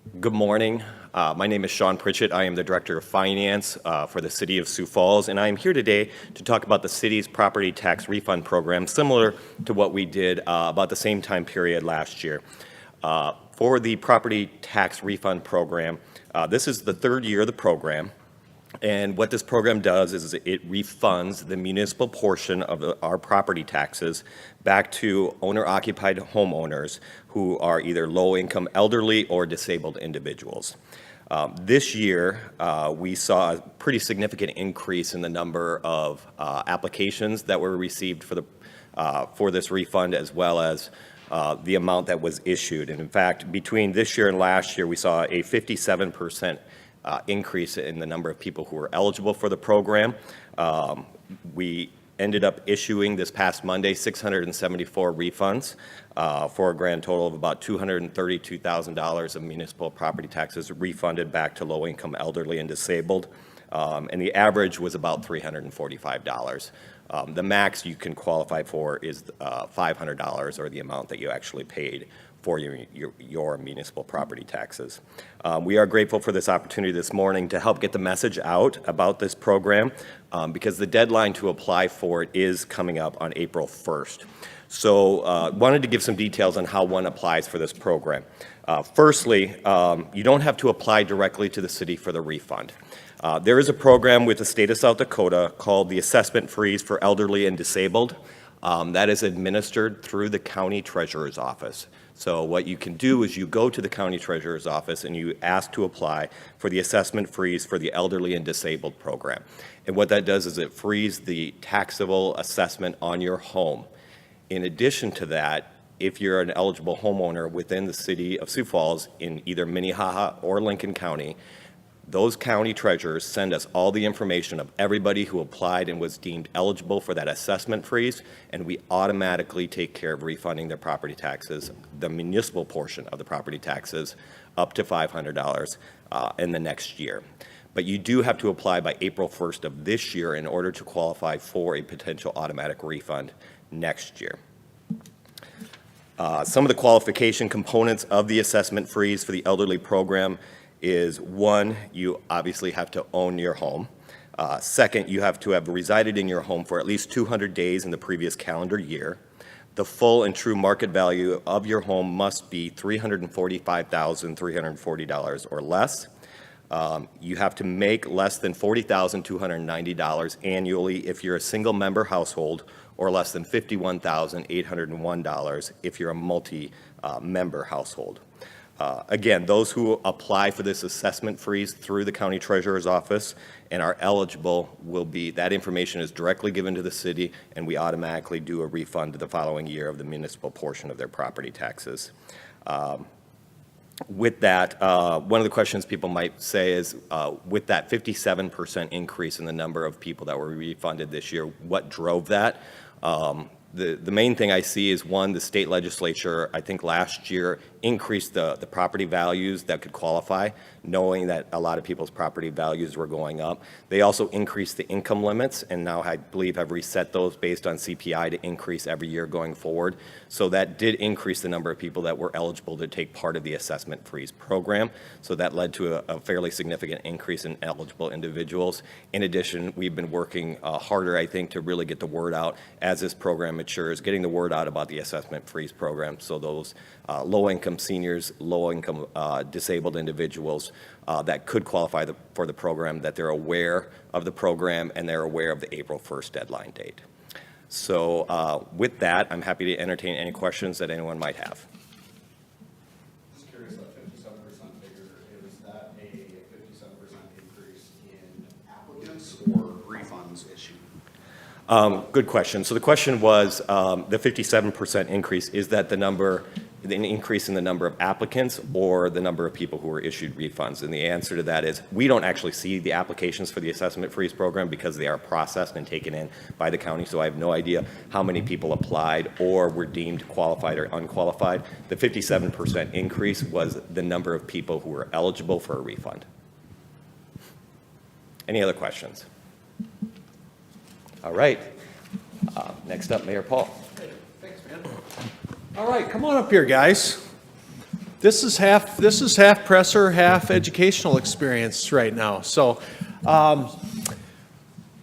Good morning. My name is Sean Pritchett. I am the Director of Finance for the City of Sioux Falls, and I am here today to talk about the city's property tax refund program, similar to what we did about the same time period last year. For the property tax refund program, this is the third year of the program. And what this program does is it refunds the municipal portion of our property taxes back to owner-occupied homeowners who are either low-income elderly or disabled individuals. This year, we saw a pretty significant increase in the number of applications that were received for this refund, as well as the amount that was issued. And in fact, between this year and last year, we saw a 57% increase in the number of people who were eligible for the program. We ended up issuing this past Monday 674 refunds for a grand total of about $232,000 of municipal property taxes refunded back to low-income elderly and disabled. And the average was about $345. The max you can qualify for is $500, or the amount that you actually paid for your municipal property taxes. We are grateful for this opportunity this morning to help get the message out about this program because the deadline to apply for it is coming up on April 1st. So wanted to give some details on how one applies for this program. Firstly, you don't have to apply directly to the city for the refund. There is a program with the state of South Dakota called the Assessment Freeze for Elderly and Disabled. That is administered through the county treasurer's office. So what you can do is you go to the county treasurer's office and you ask to apply for the assessment freeze for the elderly and disabled program. And what that does is it frees the taxable assessment on your home. In addition to that, if you're an eligible homeowner within the city of Sioux Falls in either Minnehaha or Lincoln County, those county treasurers send us all the information of everybody who applied and was deemed eligible for that assessment freeze, and we automatically take care of refunding their property taxes, the municipal portion of the property taxes, up to $500 in the next year. But you do have to apply by April 1st of this year in order to qualify for a potential automatic refund next year. Some of the qualification components of the assessment freeze for the elderly program is, one, you obviously have to own your home. Second, you have to have resided in your home for at least 200 days in the previous calendar year. The full and true market value of your home must be $345,340 or less. You have to make less than $40,290 annually if you're a single member household, or less than $51,801 if you're a multi-member household. Again, those who apply for this assessment freeze through the county treasurer's office and are eligible that information is directly given to the city, and we automatically do a refund the following year of the municipal portion of their property taxes. With that, one of the questions people might say is, with that 57% increase in the number of people that were refunded this year, what drove that? The main thing I see is, one, the state legislature, I think last year, increased the property values that could qualify, knowing that a lot of people's property values were going up. They also increased the income limits, and now I believe have reset those based on CPI to increase every year going forward. So that did increase the number of people that were eligible to take part of the assessment freeze program. So that led to a fairly significant increase in eligible individuals. In addition, we've been working harder, I think, to really get the word out as this program matures, getting the word out about the assessment freeze program, so those low-income seniors, low-income disabled individuals that could qualify for the program, that they're aware of the program and they're aware of the April 1st deadline date. So with that, I'm happy to entertain any questions that anyone might have. Just curious, that 57% figure, is that a 57% increase in applicants or refunds issued? Good question. So the question was, the 57% increase, is that an increase in the number of applicants or the number of people who were issued refunds? And the answer to that is, we don't actually see the applications for the assessment freeze program because they are processed and taken in by the county, so I have no idea how many people applied or were deemed qualified or unqualified. The 57% increase was the number of people who were eligible for a refund. Any other questions? All right. Next up, Mayor Paul. Hey, thanks, man. All right, come on up here, guys. This is half presser, half educational experience right now. So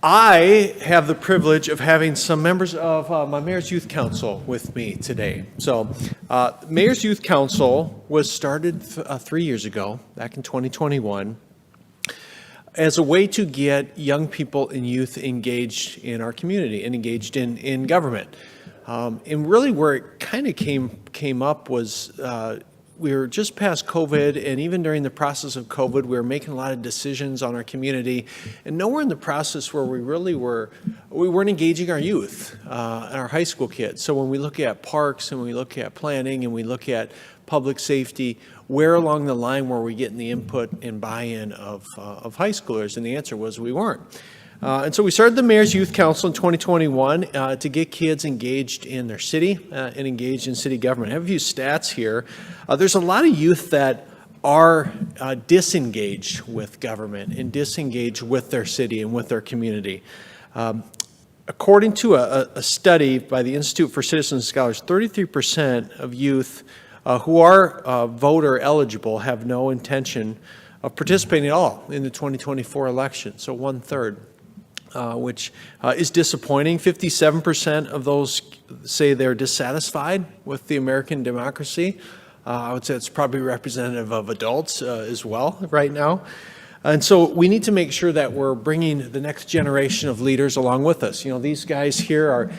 I have the privilege of having some members of my Mayor's Youth Council with me today. So Mayor's Youth Council was started 3 years ago, back in 2021, as a way to get young people and youth engaged in our community and engaged in government. And really where it kind of came up was we were just past COVID, and even during the process of COVID, we were making a lot of decisions on our community, and nowhere in the process where we weren't engaging our youth and our high school kids. So when we look at parks and we look at planning and we look at public safety, where along the line were we getting the input and buy-in of high schoolers? And the answer was we weren't. And so we started the Mayor's Youth Council in 2021 to get kids engaged in their city and engaged in city government. I have a few stats here. There's a lot of youth that are disengaged with government and disengaged with their city and with their community. According to a study by the Institute for Citizen Scholars, 33% of youth who are voter eligible have no intention of participating at all in the 2024 election, so 1/3. Which is disappointing. 57% of those say they're dissatisfied with the American democracy. I would say it's probably representative of adults as well right now. And so we need to make sure that we're bringing the next generation of leaders along with us. You know, these guys here are,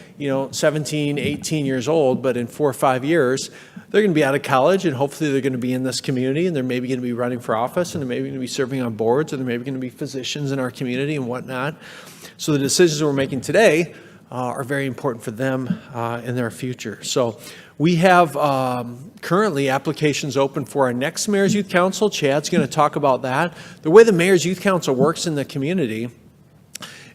17, 18 years old, but in 4 or 5 years, they're going to be out of college, and hopefully they're going to be in this community, and they're maybe going to be running for office, and they're maybe going to be serving on boards, and they're maybe going to be physicians in our community and whatnot. So the decisions we're making today are very important for them in their future. So we have currently applications open for our next Mayor's Youth Council. Chad's going to talk about that. The way the Mayor's Youth Council works in the community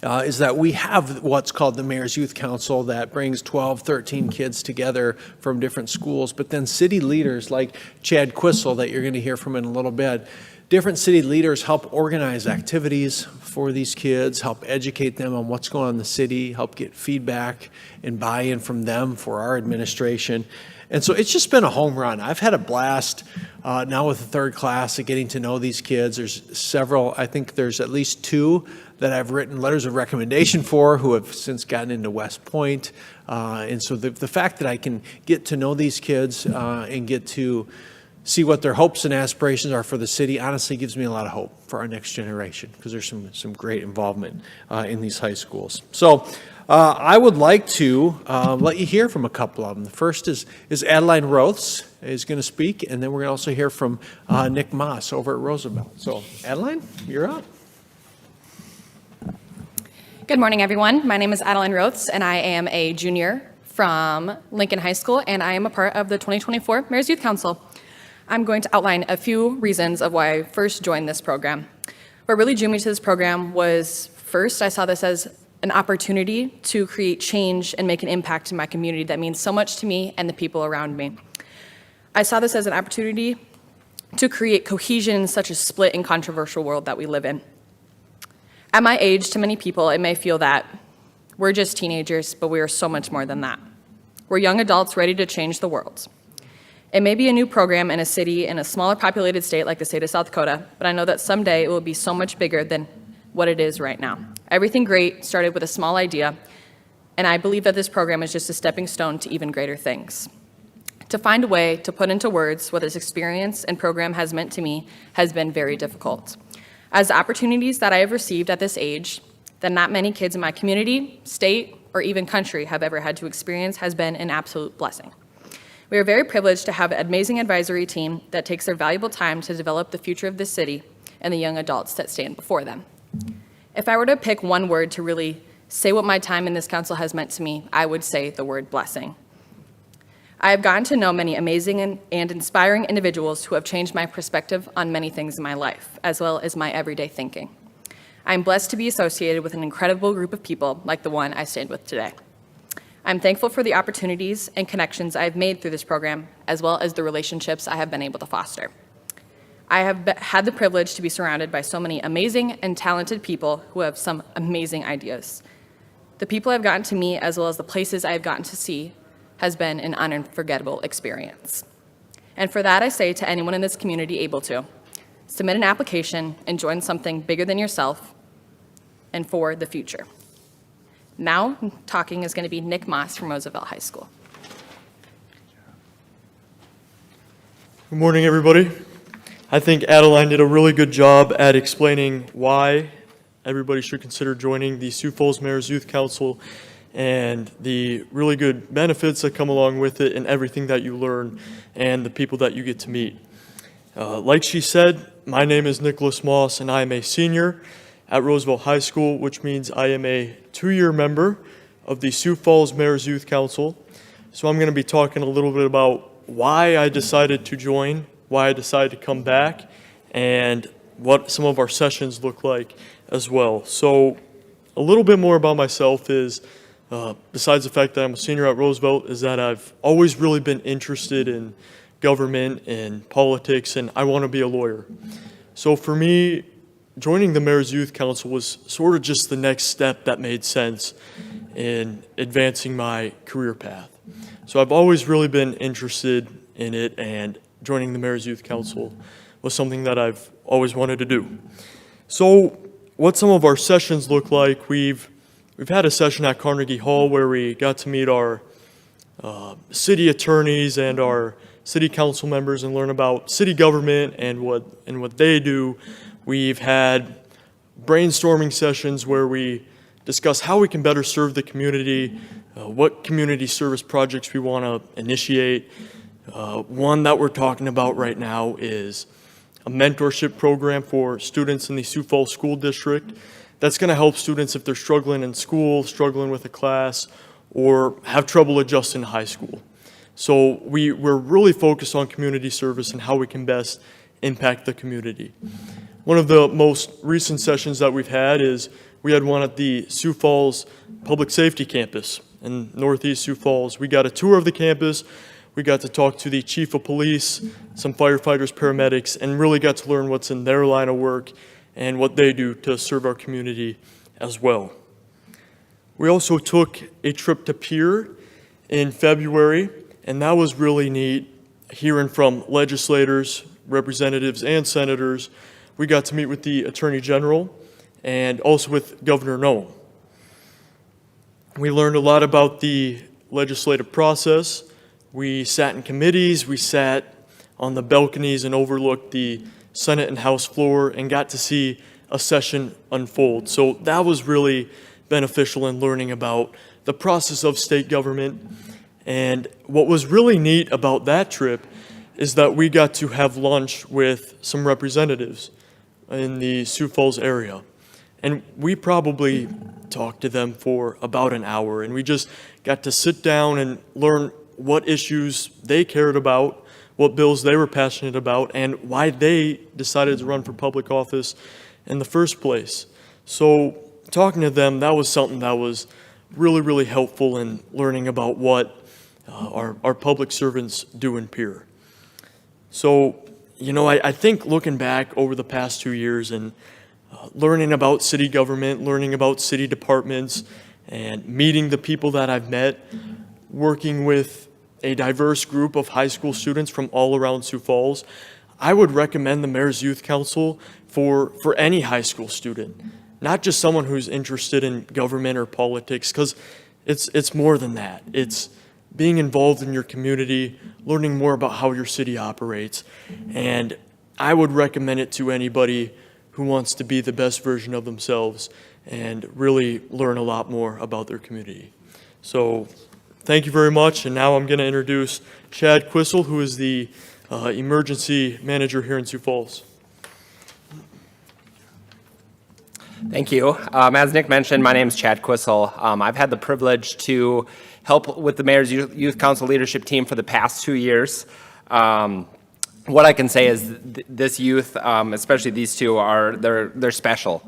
is that we have what's called the Mayor's Youth Council that brings 12, 13 kids together from different schools, but then city leaders like Chad Quissel that you're going to hear from in a little bit. Different city leaders help organize activities for these kids, help educate them on what's going on in the city, help get feedback and buy-in from them for our administration. And so it's just been a home run. I've had a blast now with the third class of getting to know these kids. There's several, I think there's at least 2 that I've written letters of recommendation for who have since gotten into West Point. And so the fact that I can get to know these kids and get to see what their hopes and aspirations are for the city honestly gives me a lot of hope for our next generation, because there's some great involvement in these high schools. So I would like to let you hear from a couple of them. The first is Adeline Roths is going to speak, and then we're going to also hear from Nick Moss over at Roosevelt. So Adeline, you're up. Good morning, everyone. My name is Adeline Roths, and I am a junior from Lincoln High School, and I am a part of the 2024 Mayor's Youth Council. I'm going to outline a few reasons of why I first joined this program. What really drew me to this program was, first, I saw this as an opportunity to create change and make an impact in my community that means so much to me and the people around me. I saw this as an opportunity to create cohesion in such a split and controversial world that we live in. At my age, to many people, it may feel that we're just teenagers, but we are so much more than that. We're young adults ready to change the world. It may be a new program in a city in a smaller populated state like the state of South Dakota, but I know that someday it will be so much bigger than what it is right now. Everything great started with a small idea, and I believe that this program is just a stepping stone to even greater things. To find a way to put into words what this experience and program has meant to me has been very difficult. As the opportunities that I have received at this age that not many kids in my community, state, or even country have ever had to experience has been an absolute blessing. We are very privileged to have an amazing advisory team that takes their valuable time to develop the future of this city and the young adults that stand before them. If I were to pick one word to really say what my time in this council has meant to me, I would say the word blessing. I have gotten to know many amazing and inspiring individuals who have changed my perspective on many things in my life, as well as my everyday thinking. I am blessed to be associated with an incredible group of people like the one I stand with today. I'm thankful for the opportunities and connections I have made through this program, as well as the relationships I have been able to foster. I have had the privilege to be surrounded by so many amazing and talented people who have some amazing ideas. The people I've gotten to meet, as well as the places I have gotten to see, has been an unforgettable experience. And for that, I say to anyone in this community able to, submit an application and join something bigger than yourself and for the future. Now, talking is going to be Nick Moss from Roosevelt High School. Good morning, everybody. I think Adeline did a really good job at explaining why everybody should consider joining the Sioux Falls Mayor's Youth Council and the really good benefits that come along with it and everything that you learn and the people that you get to meet. Like she said, my name is Nicholas Moss and I am a senior at Roosevelt High School, which means I am a 2-year member of the Sioux Falls Mayor's Youth Council. So I'm going to be talking a little bit about why I decided to join, why I decided to come back, and what some of our sessions look like as well. So a little bit more about myself is, besides the fact that I'm a senior at Roosevelt, is that I've always really been interested in government and politics, and I want to be a lawyer. So for me, joining the Mayor's Youth Council was sort of just the next step that made sense in advancing my career path. So I've always really been interested in it, and joining the Mayor's Youth Council was something that I've always wanted to do. So what some of our sessions look like, we've had a session at Carnegie Hall where we got to meet our city attorneys and our city council members and learn about city government and what they do. We've had brainstorming sessions where we discuss how we can better serve the community, what community service projects we want to initiate. One that we're talking about right now is a mentorship program for students in the Sioux Falls School District that's going to help students if they're struggling in school, struggling with a class, or have trouble adjusting to high school. So we're really focused on community service and how we can best impact the community. One of the most recent sessions that we've had is we had one at the Sioux Falls Public Safety Campus in Northeast Sioux Falls. We got a tour of the campus. We got to talk to the chief of police, some firefighters, paramedics, and really got to learn what's in their line of work and what they do to serve our community as well. We also took a trip to Pierre in February, and that was really neat, hearing from legislators, representatives, and senators. We got to meet with the Attorney General and also with Governor Noem. We learned a lot about the legislative process. We sat in committees, we sat on the balconies and overlooked the Senate and House floor and got to see a session unfold. So that was really beneficial in learning about the process of state government. And what was really neat about that trip is that we got to have lunch with some representatives in the Sioux Falls area. And we probably talked to them for about an hour, and we just got to sit down and learn what issues they cared about, what bills they were passionate about, and why they decided to run for public office in the first place. So talking to them, that was something that was really, really helpful in learning about what our public servants do in Pierre. So, I think looking back over the past 2 years and learning about city government, learning about city departments, and meeting the people that I've met, working with a diverse group of high school students from all around Sioux Falls, I would recommend the Mayor's Youth Council for any high school student, not just someone who's interested in government or politics, because it's more than that. It's being involved in your community, learning more about how your city operates, and I would recommend it to anybody who wants to be the best version of themselves and really learn a lot more about their community. So thank you very much, and now I'm going to introduce Chad Quissel, who is the emergency manager here in Sioux Falls. Thank you. As Nick mentioned, my name is Chad Quissel. I've had the privilege to help with the Mayor's Youth Council leadership team for the past 2 years. What I can say is this youth, especially these two, they're special.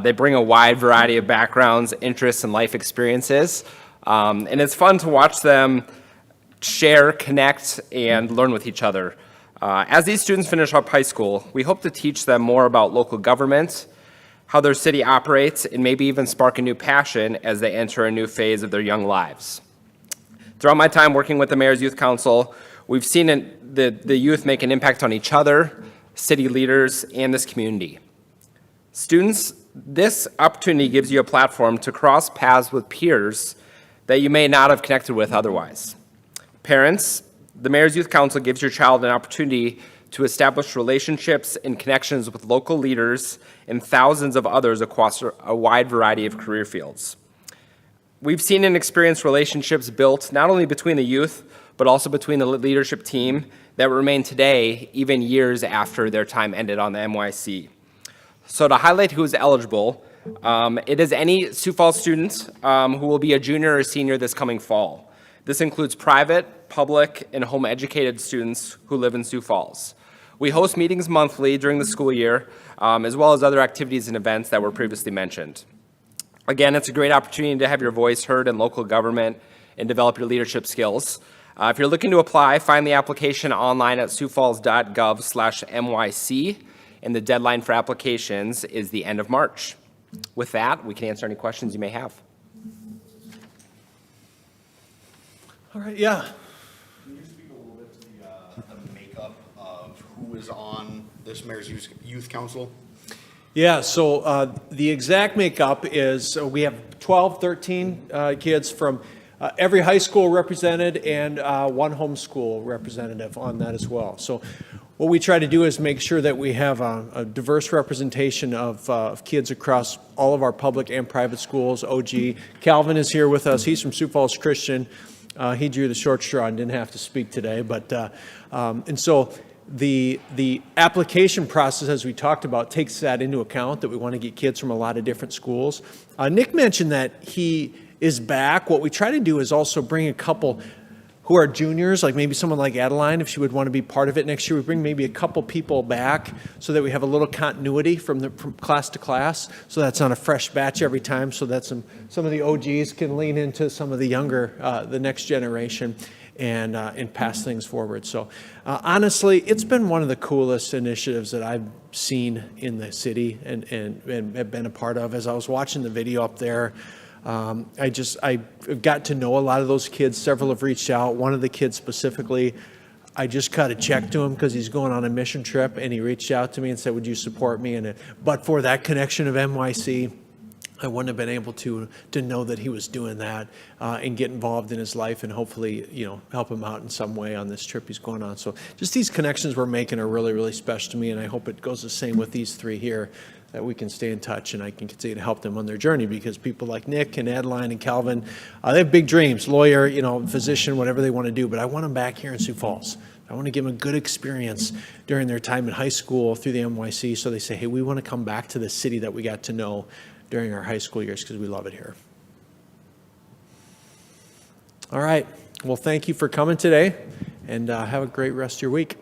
They bring a wide variety of backgrounds, interests, and life experiences. And it's fun to watch them share, connect, and learn with each other. As these students finish up high school, we hope to teach them more about local government, how their city operates, and maybe even spark a new passion as they enter a new phase of their young lives. Throughout my time working with the Mayor's Youth Council, We've seen the youth make an impact on each other, city leaders, and this community. Students, this opportunity gives you a platform to cross paths with peers that you may not have connected with otherwise. Parents, the Mayor's Youth Council gives your child an opportunity to establish relationships and connections with local leaders and thousands of others across a wide variety of career fields. We've seen and experienced relationships built not only between the youth, but also between the leadership team that remain today, even years after their time ended on the MYC. So to highlight who is eligible, it is any Sioux Falls student who will be a junior or senior this coming fall. This includes private, public, and home-educated students who live in Sioux Falls. We host meetings monthly during the school year, as well as other activities and events that were previously mentioned. Again, it's a great opportunity to have your voice heard in local government and develop your leadership skills. If you're looking to apply, find the application online at siouxfalls.gov/MYC, and the deadline for applications is the end of March. With that, we can answer any questions you may have. All right, yeah. Can you speak a little bit to the makeup of who is on this Mayor's Youth Council? Yeah, so the exact makeup is we have 12, 13 kids from every high school represented and one homeschool representative on that as well. So what we try to do is make sure that we have a diverse representation of kids across all of our public and private schools. OG Calvin is here with us. He's from Sioux Falls Christian. He drew the short straw and didn't have to speak today. But and so the application process, as we talked about, takes that into account, that we want to get kids from a lot of different schools. Nick mentioned that he is back. What we try to do is also bring a couple who are juniors, like maybe someone like Adeline, if she would want to be part of it next year. We bring maybe a couple people back so that we have a little continuity from class to class. So that's on a fresh batch every time, so that some of the OGs can lean into some of the younger, the next generation, and pass things forward. So honestly, it's been one of the coolest initiatives that I've seen in the city and have been a part of. As I was watching the video up there, I got to know a lot of those kids. Several have reached out. One of the kids specifically, I just cut a check to him because he's going on a mission trip, and he reached out to me and said, "Would you support me?" But for that connection of MYC, I wouldn't have been able to know that he was doing that and get involved in his life and hopefully, help him out in some way on this trip he's going on. So just these connections we're making are really, really special to me, and I hope it goes the same with these three here, that we can stay in touch and I can continue to help them on their journey, because people like Nick and Adeline and Calvin, they have big dreams, lawyer, physician, whatever they want to do, but I want them back here in Sioux Falls. I want to give them a good experience during their time in high school through the MYC, so they say, hey, we want to come back to the city that we got to know during our high school years because we love it here. All right. Well, thank you for coming today, and have a great rest of your week.